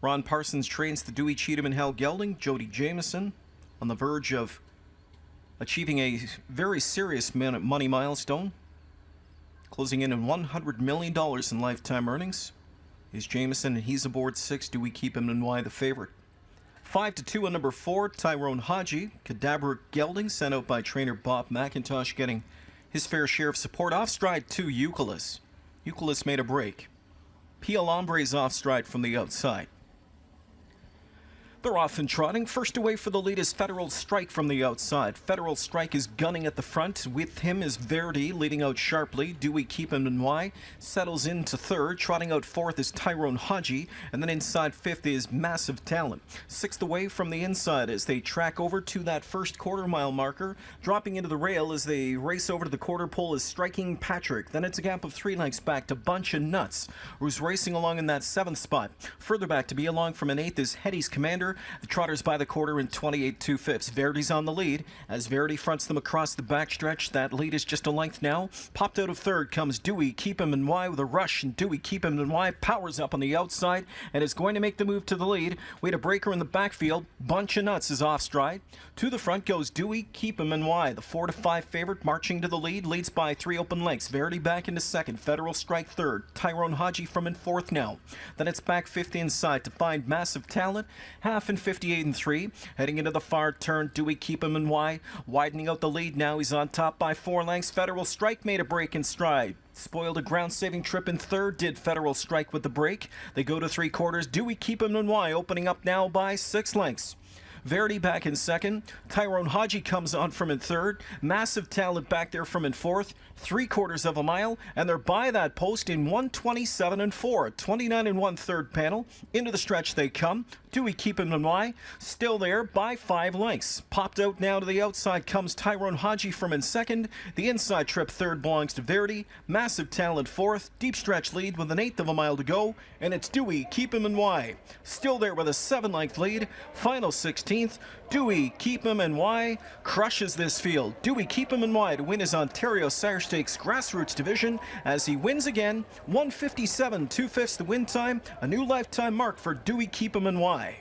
Ron Parsons trains the Dewey, Cheatham, and Hal Gelding. Jody Jamieson on the verge of achieving a very serious money milestone, closing in on $100 million in lifetime earnings. Is Jamieson, and he's aboard 6. Do we keep him, and why the favorite? 5-2 on number 4, Tyrone Haji. Cadaver Gelding, sent out by trainer Bob McIntosh, getting his fair share of support. Off stride 2, Euclid. Euclid made a break. Pia Lombre's off stride from the outside. They're off and trotting. First away for the lead is Federal Strike from the outside. Federal Strike is gunning at the front. With him is Verdi, leading out sharply. Do we keep him, and why? Settles into third. Trotting out fourth is Tyrone Haji. And then inside fifth is Massive Talent. Sixth away from the inside as they track over to that first quarter-mile marker. Dropping into the rail as they race over to the quarter pole is Striking Patrick. Then it's a gap of 3 lengths back to Bunch of Nuts, who's racing along in that 7th spot. Further back to be along from an 8th is Hetty's Commander. The trotters by the quarter in 28 2/5. Verdi's on the lead as Verdi fronts them across the backstretch. That lead is just a length now. Popped out of third comes Dewey, Keep Him, and Why with a rush, and Dewey, Keep Him, and Why powers up on the outside and is going to make the move to the lead. We had a breaker in the backfield. Bunch of Nuts is off stride. To the front goes Dewey, Keep Him, and Why. The 4-5 favorite marching to the lead, leads by 3 open lengths. Verdi back into second. Federal Strike third. Tyrone Haji from in fourth now. Then it's back 50 inside to find Massive Talent. Half and 58 and 3. Heading into the far turn, Dewey, Keep Him, and Why. Widening out the lead now. He's on top by 4 lengths. Federal Strike made a break in stride. Spoiled a ground-saving trip in third, did Federal Strike with the break. They go to 3/4. Dewey, Keep Him, and Why opening up now by 6 lengths. Verdi back in second. Tyrone Haji comes on from in third. Massive Talent back there from in fourth. 3/4 of a mile, and they're by that post in 1:27 and 4. 29 and 1/3 panel. Into the stretch they come. Dewey, Keep Him, and Why still there by 5 lengths. Popped out now to the outside comes Tyrone Haji from in second. The inside trip third belongs to Verdi. Massive Talent fourth. Deep stretch lead with an 1/8 of a mile to go, and it's Dewey, Keep Him, and Why still there with a 7-length lead. Final 16th. Dewey, Keep Him, and Why crushes this field. Dewey, Keep Him, and Why to win his Ontario Sire Stakes Grassroots Division as he wins again. 1:57 2/5 the win time. A new lifetime mark for Dewey, Keep Him, and Why.